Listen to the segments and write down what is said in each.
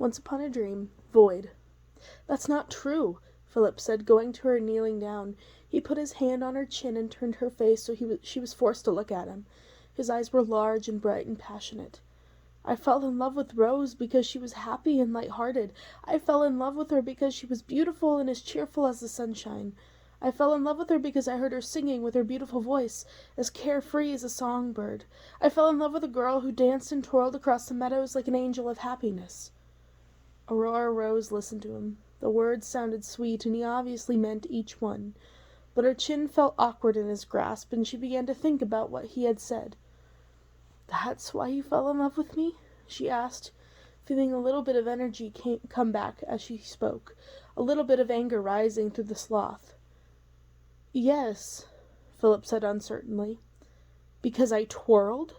Once upon a dream, void. That's not true, Philip said, going to her and kneeling down. He put his hand on her chin and turned her face so she was forced to look at him. His eyes were large and bright and passionate. I fell in love with Rose because she was happy and light-hearted. I fell in love with her because she was beautiful and as cheerful as the sunshine. I fell in love with her because I heard her singing with her beautiful voice, as carefree as a songbird. I fell in love with a girl who danced and twirled across the meadows like an angel of happiness. Aurora Rose listened to him. The words sounded sweet, and he obviously meant each one. But her chin felt awkward in his grasp, and she began to think about what he had said. "That's why you fell in love with me?" she asked, feeling a little bit of energy come back as she spoke, a little bit of anger rising through the sloth. "Yes," Philip said uncertainly. "Because I twirled?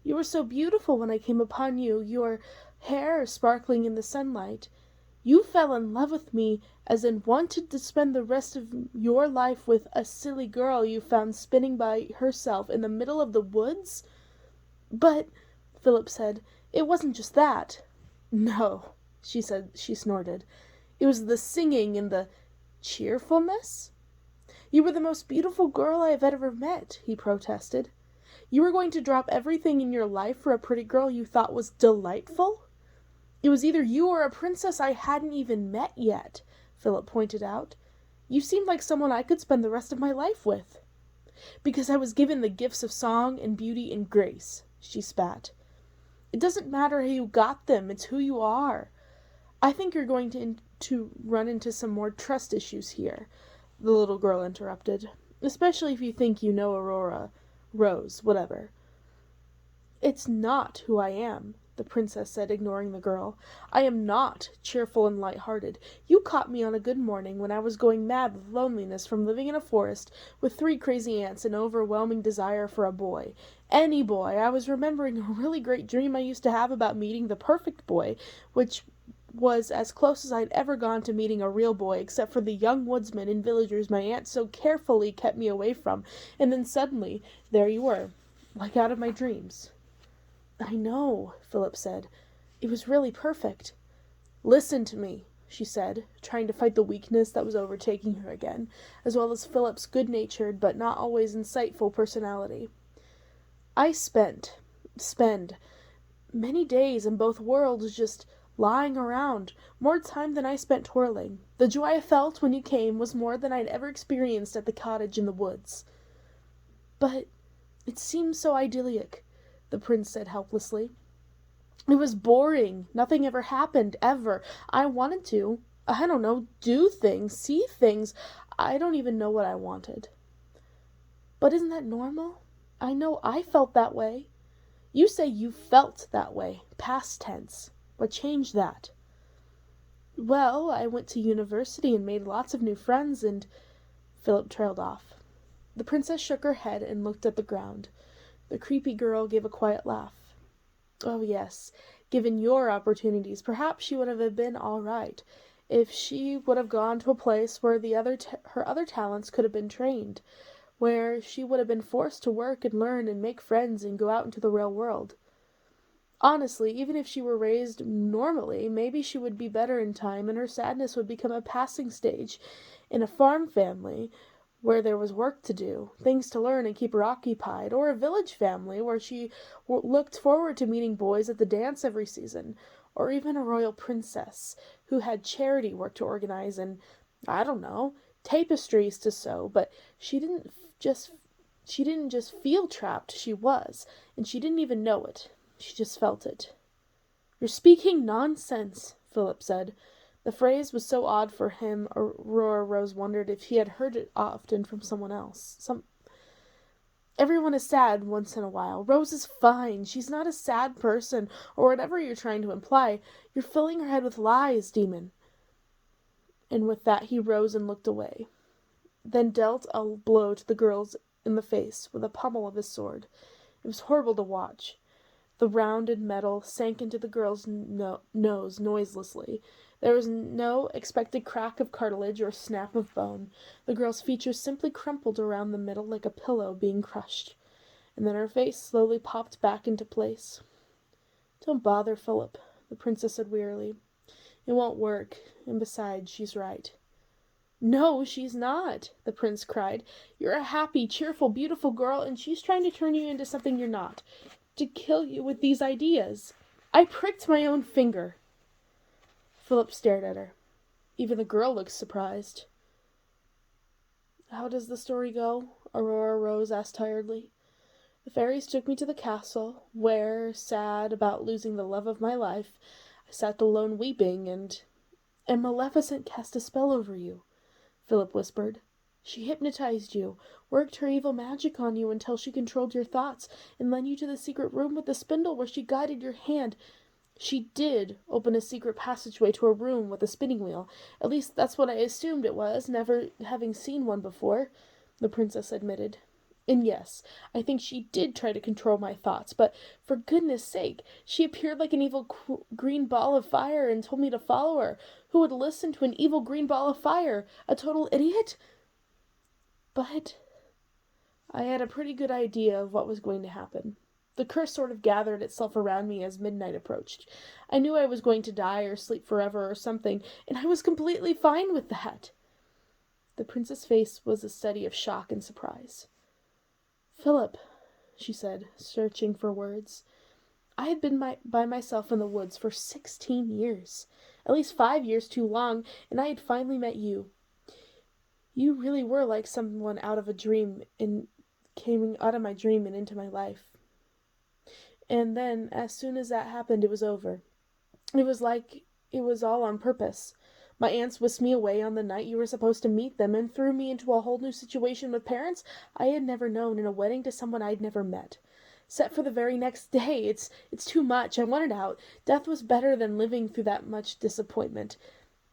You were so beautiful when I came upon you, your hair sparkling in the sunlight. You fell in love with me as in wanted to spend the rest of your life with a silly girl you found spinning by herself in the middle of the woods?" "But," Philip said, "it wasn't just that." "No," she said. She snorted. "It was the singing and the cheerfulness." "You were the most beautiful girl I have ever met," he protested. "You were going to drop everything in your life for a pretty girl you thought was delightful?" "It was either you or a princess I hadn't even met yet," Philip pointed out. "You seemed like someone I could spend the rest of my life with." "Because I was given the gifts of song and beauty and grace," she spat. "It doesn't matter how you got them, it's who you are. I think you're going to run into some more trust issues here," the little girl interrupted. "Especially if you think you know Aurora, Rose, whatever." "It's not who I am," the princess said, ignoring the girl. "I am not cheerful and light-hearted. You caught me on a good morning when I was going mad with loneliness from living in a forest with 3 crazy aunts and overwhelming desire for a boy. Any boy. I was remembering a really great dream I used to have about meeting the perfect boy, which was as close as I'd ever gone to meeting a real boy, except for the young woodsmen and villagers my aunt so carefully kept me away from, and then suddenly, there you were, like out of my dreams." "I know," Philip said. "It was really perfect." "Listen to me," she said, trying to fight the weakness that was overtaking her again, as well as Philip's good-natured but not always insightful personality. "I spend many days in both worlds just lying around, more time than I spent twirling. The joy I felt when you came was more than I'd ever experienced at the cottage in the woods." "But it seems so idyllic," the prince said helplessly. "It was boring. Nothing ever happened, ever. I wanted to, I don't know, do things, see things. I don't even know what I wanted." "But isn't that normal? I know I felt that way." "You say you felt that way, past tense. What changed that?" "Well, I went to university and made lots of new friends and—" Philip trailed off. The princess shook her head and looked at the ground. The creepy girl gave a quiet laugh. "Oh, yes. Given your opportunities, perhaps she would have been all right, if she would have gone to a place where her other talents could have been trained, where she would have been forced to work and learn and make friends and go out into the real world. Honestly, even if she were raised normally, maybe she would be better in time and her sadness would become a passing stage in a farm family where there was work to do, things to learn and keep her occupied, or a village family where she looked forward to meeting boys at the dance every season, or even a royal princess who had charity work to organize and, I don't know, tapestries to sew, but she didn't just feel trapped, she was, and she didn't even know it. She just felt it." "You're speaking nonsense," Philip said. The phrase was so odd for him, Aurora Rose wondered if he had heard it often from someone else. "Everyone is sad once in a while. Rose is fine. She's not a sad person, or whatever you're trying to imply. You're filling her head with lies, demon." And with that he rose and looked away, then dealt a blow to the girls in the face with the pommel of his sword. It was horrible to watch. The rounded metal sank into the girl's nose noiselessly. There was no expected crack of cartilage or snap of bone. The girl's features simply crumpled around the middle like a pillow being crushed, and then her face slowly popped back into place. "Don't bother, Philip," the princess said wearily. It won't work, and besides, she's right. No, she's not, the prince cried. You're a happy, cheerful, beautiful girl, and she's trying to turn you into something you're not, to kill you with these ideas. I pricked my own finger. Philip stared at her. Even the girl looked surprised. How does the story go? Aurora Rose asked tiredly. The fairies took me to the castle, where, sad about losing the love of my life, I sat alone weeping, and Maleficent cast a spell over you, Philip whispered. She hypnotized you, worked her evil magic on you until she controlled your thoughts, and led you to the secret room with the spindle where she guided your hand. She did open a secret passageway to a room with a spinning wheel. At least that's what I assumed it was, never having seen one before, the princess admitted. And yes, I think she did try to control my thoughts, but for goodness sake, she appeared like an evil green ball of fire and told me to follow her. Who would listen to an evil green ball of fire? A total idiot? But I had a pretty good idea of what was going to happen. The curse sort of gathered itself around me as midnight approached. I knew I was going to die or sleep forever or something, and I was completely fine with that. The prince's face was a study of shock and surprise. Philip, she said, searching for words. I had been by myself in the woods for 16 years, at least 5 years too long, and I had finally met you. You really were like someone out of a dream and came out of my dream and into my life. And then, as soon as that happened, it was over. It was like it was all on purpose. My aunts whisked me away on the night you were supposed to meet them and threw me into a whole new situation with parents I had never known and a wedding to someone I'd never met. Set for the very next day. It's too much. I wanted out. Death was better than living through that much disappointment.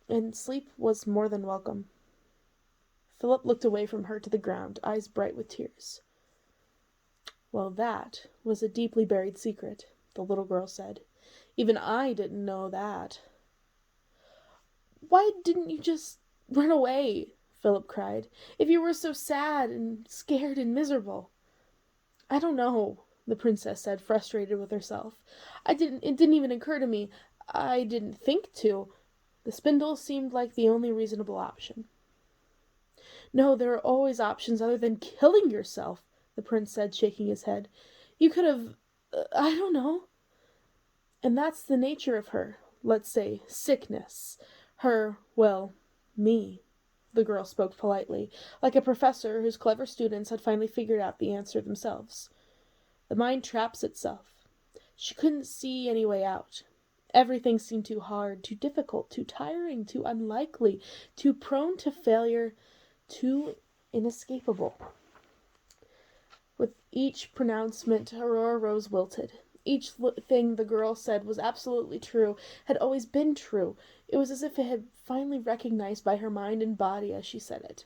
And sleep was more than welcome. Philip looked away from her to the ground, eyes bright with tears. Well, that was a deeply buried secret, the little girl said. Even I didn't know that. Why didn't you just run away? Philip cried. If you were so sad and scared and miserable. I don't know, the princess said, frustrated with herself. It didn't even occur to me. I didn't think to. The spindle seemed like the only reasonable option. No, there are always options other than killing yourself, the prince said, shaking his head. You could have, I don't know. And that's the nature of her, let's say, sickness. Her, well, me. The girl spoke politely, like a professor whose clever students had finally figured out the answer themselves. The mind traps itself. She couldn't see any way out. Everything seemed too hard, too difficult, too tiring, too unlikely, too prone to failure, too inescapable. With each pronouncement, Aurora Rose wilted. Each thing the girl said was absolutely true, had always been true. It was as if it had finally recognized by her mind and body as she said it.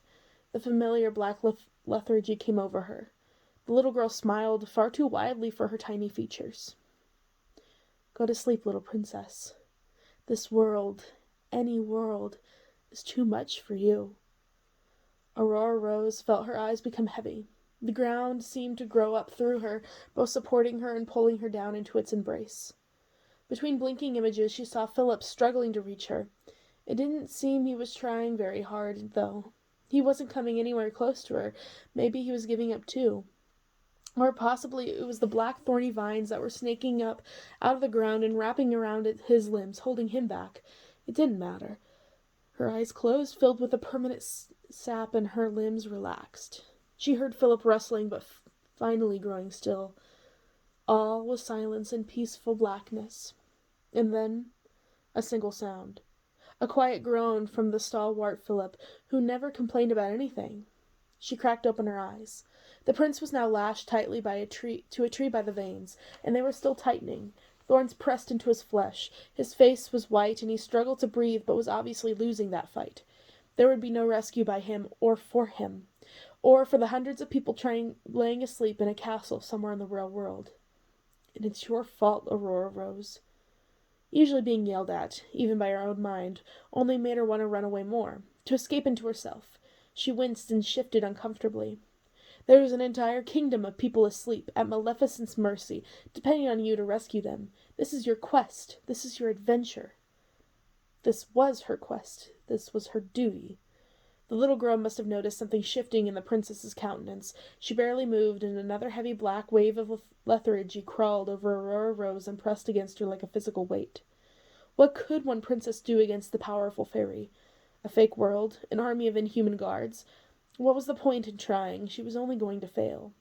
The familiar black lethargy came over her. The little girl smiled far too widely for her tiny features. Go to sleep, little princess. This world, any world, is too much for you. Aurora Rose felt her eyes become heavy. The ground seemed to grow up through her, both supporting her and pulling her down into its embrace. Between blinking images, she saw Philip struggling to reach her. It didn't seem he was trying very hard, though. He wasn't coming anywhere close to her. Maybe he was giving up too. Or possibly it was the black thorny vines that were snaking up out of the ground and wrapping around his limbs, holding him back. It didn't matter. Her eyes closed, filled with a permanent sap, and her limbs relaxed. She heard Philip rustling, but finally growing still. All was silence and peaceful blackness. And then a single sound. A quiet groan from the stalwart Philip, who never complained about anything. She cracked open her eyes. The prince was now lashed tightly to a tree by the veins, and they were still tightening. Thorns pressed into his flesh. His face was white, and he struggled to breathe, but was obviously losing that fight. There would be no rescue by him, or for him, or for the hundreds of people laying asleep in a castle somewhere in the real world. And it's your fault, Aurora Rose. Usually being yelled at, even by her own mind, only made her want to run away more, to escape into herself. She winced and shifted uncomfortably. There is an entire kingdom of people asleep, at Maleficent's mercy, depending on you to rescue them. This is your quest. This is your adventure. This was her quest. This was her duty. The little girl must have noticed something shifting in the princess's countenance. She barely moved, and another heavy black wave of lethargy crawled over Aurora Rose and pressed against her like a physical weight. What could one princess do against the powerful fairy? A fake world? An army of inhuman guards? What was the point in trying? She was only going to fail.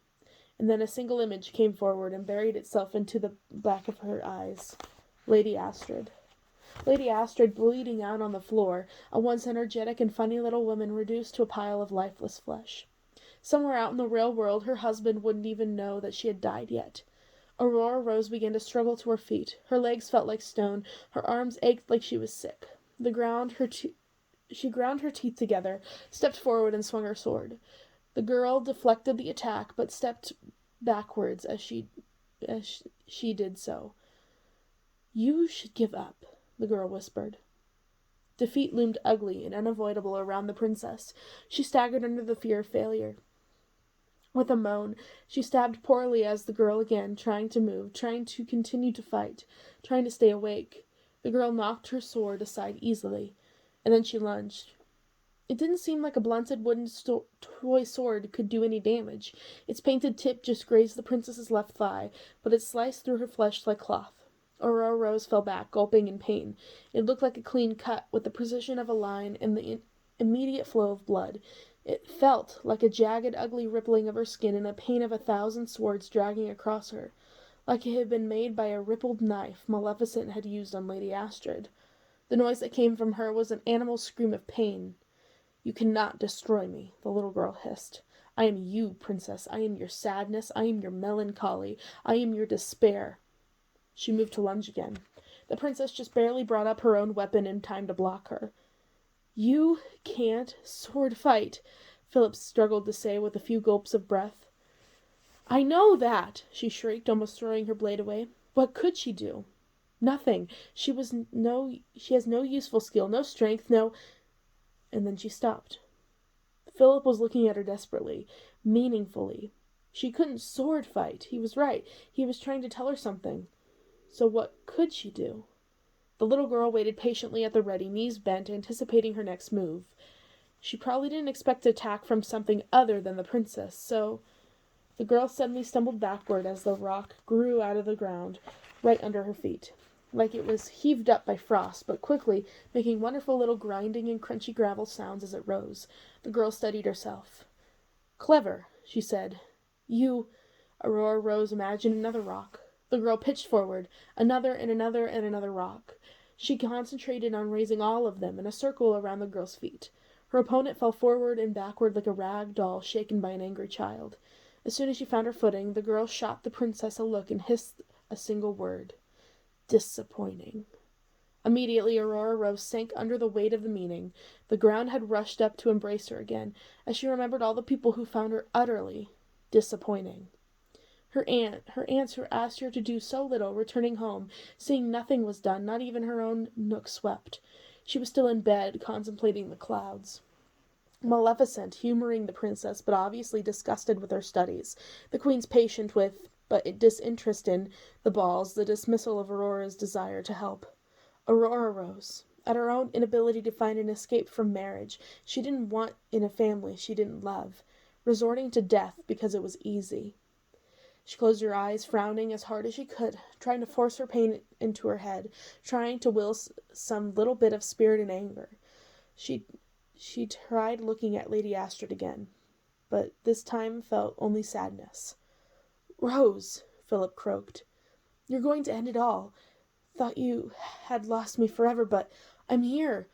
And then a single image came forward and buried itself into the back of her eyes. Lady Astrid. Lady Astrid bleeding out on the floor, a once energetic and funny little woman reduced to a pile of lifeless flesh. Somewhere out in the real world her husband wouldn't even know that she had died yet. Aurora Rose began to struggle to her feet. Her legs felt like stone. Her arms ached like she was sick. She ground her teeth together, stepped forward and swung her sword. The girl deflected the attack, but stepped backwards as she did so. "You should give up," the girl whispered. Defeat loomed ugly and unavoidable around the princess. She staggered under the fear of failure. With a moan, she stabbed poorly as the girl again, trying to move, trying to continue to fight, trying to stay awake. The girl knocked her sword aside easily, and then she lunged. It didn't seem like a blunted wooden toy sword could do any damage. Its painted tip just grazed the princess's left thigh, but it sliced through her flesh like cloth. Aurora Rose fell back, gulping in pain. It looked like a clean cut, with the precision of a line and the immediate flow of blood. It felt like a jagged, ugly rippling of her skin and a pain of 1,000 swords dragging across her, like it had been made by a rippled knife Maleficent had used on Lady Astrid. The noise that came from her was an animal scream of pain. "You cannot destroy me," the little girl hissed. "I am you, princess. I am your sadness. I am your melancholy. I am your despair." She moved to lunge again. The princess just barely brought up her own weapon in time to block her. "You can't sword fight," Philip struggled to say with a few gulps of breath. "I know that," she shrieked, almost throwing her blade away. What could she do? Nothing. She has no useful skill, no strength, no... And then she stopped. Philip was looking at her desperately, meaningfully. She couldn't sword fight. He was right. He was trying to tell her something. So what could she do? The little girl waited patiently at the ready, knees bent, anticipating her next move. She probably didn't expect attack from something other than the princess, so... The girl suddenly stumbled backward as the rock grew out of the ground, right under her feet, like it was heaved up by frost, but quickly, making wonderful little grinding and crunchy gravel sounds as it rose. The girl steadied herself. "Clever," she said. "You..." Aurora Rose imagined another rock. The girl pitched forward, another and another and another rock. She concentrated on raising all of them in a circle around the girl's feet. Her opponent fell forward and backward like a rag doll shaken by an angry child. As soon as she found her footing, the girl shot the princess a look and hissed a single word. "Disappointing." Immediately Aurora Rose sank under the weight of the meaning. The ground had rushed up to embrace her again, as she remembered all the people who found her utterly disappointing. Her aunts who asked her to do so little, returning home, seeing nothing was done, not even her own nook swept. She was still in bed, contemplating the clouds. Maleficent, humoring the princess, but obviously disgusted with her studies. The queen's patient with, but disinterest in, the balls, the dismissal of Aurora's desire to help. Aurora Rose. At her own inability to find an escape from marriage, she didn't want in a family she didn't love, resorting to death because it was easy. She closed her eyes, frowning as hard as she could, trying to force her pain into her head, trying to will some little bit of spirit and anger. She tried looking at Lady Astrid again, but this time felt only sadness. "Rose," Philip croaked, "you're going to end it all. Thought you had lost me forever, but I'm here,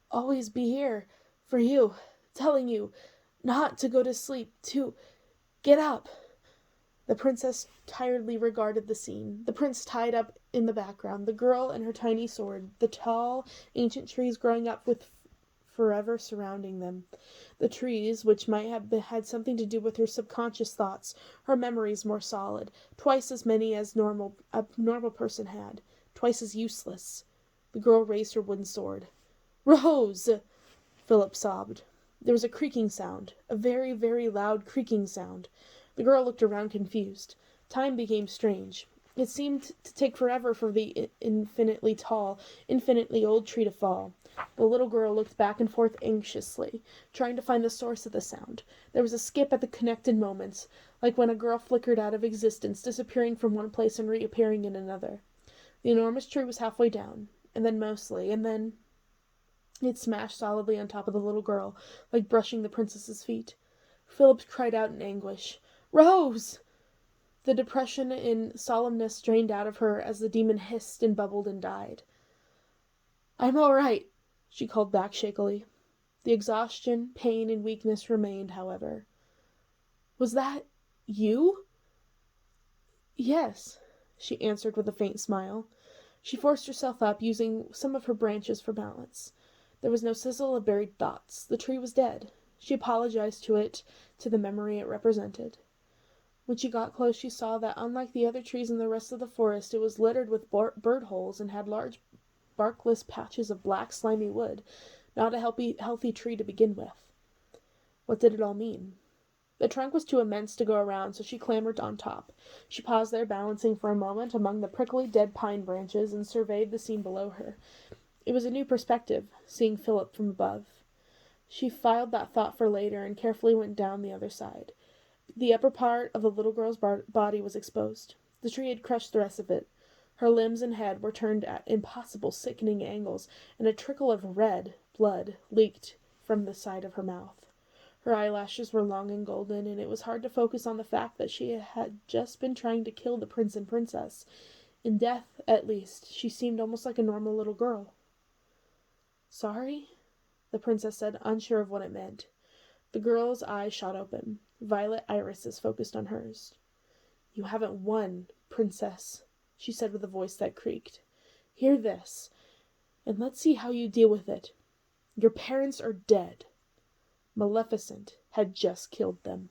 always be here, for you, telling you not to go to sleep, to get up." The princess tiredly regarded the scene. The prince tied up in the background, the girl and her tiny sword, the tall, ancient trees growing up with forever surrounding them. The trees, which might have had something to do with her subconscious thoughts, her memories more solid, twice as many as a normal person had, twice as useless. The girl raised her wooden sword. "Rose!" Philip sobbed. There was a creaking sound, a very, very loud creaking sound. The girl looked around confused. Time became strange. It seemed to take forever for the infinitely tall, infinitely old tree to fall. The little girl looked back and forth anxiously, trying to find the source of the sound. There was a skip at the connected moments, like when a girl flickered out of existence, disappearing from one place and reappearing in another. The enormous tree was halfway down, and then mostly, and then it smashed solidly on top of the little girl, like brushing the princess's feet. Philip cried out in anguish. "Rose!" The depression and solemnness drained out of her as the demon hissed and bubbled and died. "I'm all right," she called back shakily. The exhaustion, pain, and weakness remained, however. "Was that you?" "Yes," she answered with a faint smile. She forced herself up, using some of her branches for balance. There was no sizzle of buried thoughts. The tree was dead. She apologized to the memory it represented. When she got close, she saw that, unlike the other trees in the rest of the forest, it was littered with bird holes and had large barkless patches of black, slimy wood. Not a healthy tree to begin with. What did it all mean? The trunk was too immense to go around, so she clambered on top. She paused there, balancing for a moment among the prickly dead pine branches, and surveyed the scene below her. It was a new perspective, seeing Philip from above. She filed that thought for later and carefully went down the other side. The upper part of the little girl's body was exposed. The tree had crushed the rest of it. Her limbs and head were turned at impossible, sickening angles, and a trickle of red blood leaked from the side of her mouth. Her eyelashes were long and golden, and it was hard to focus on the fact that she had just been trying to kill the prince and princess. In death, at least, she seemed almost like a normal little girl. "Sorry?" the princess said, unsure of what it meant. The girl's eyes shot open. Violet irises focused on hers. "You haven't won, princess," she said with a voice that creaked. "Hear this, and let's see how you deal with it. Your parents are dead. Maleficent had just killed them."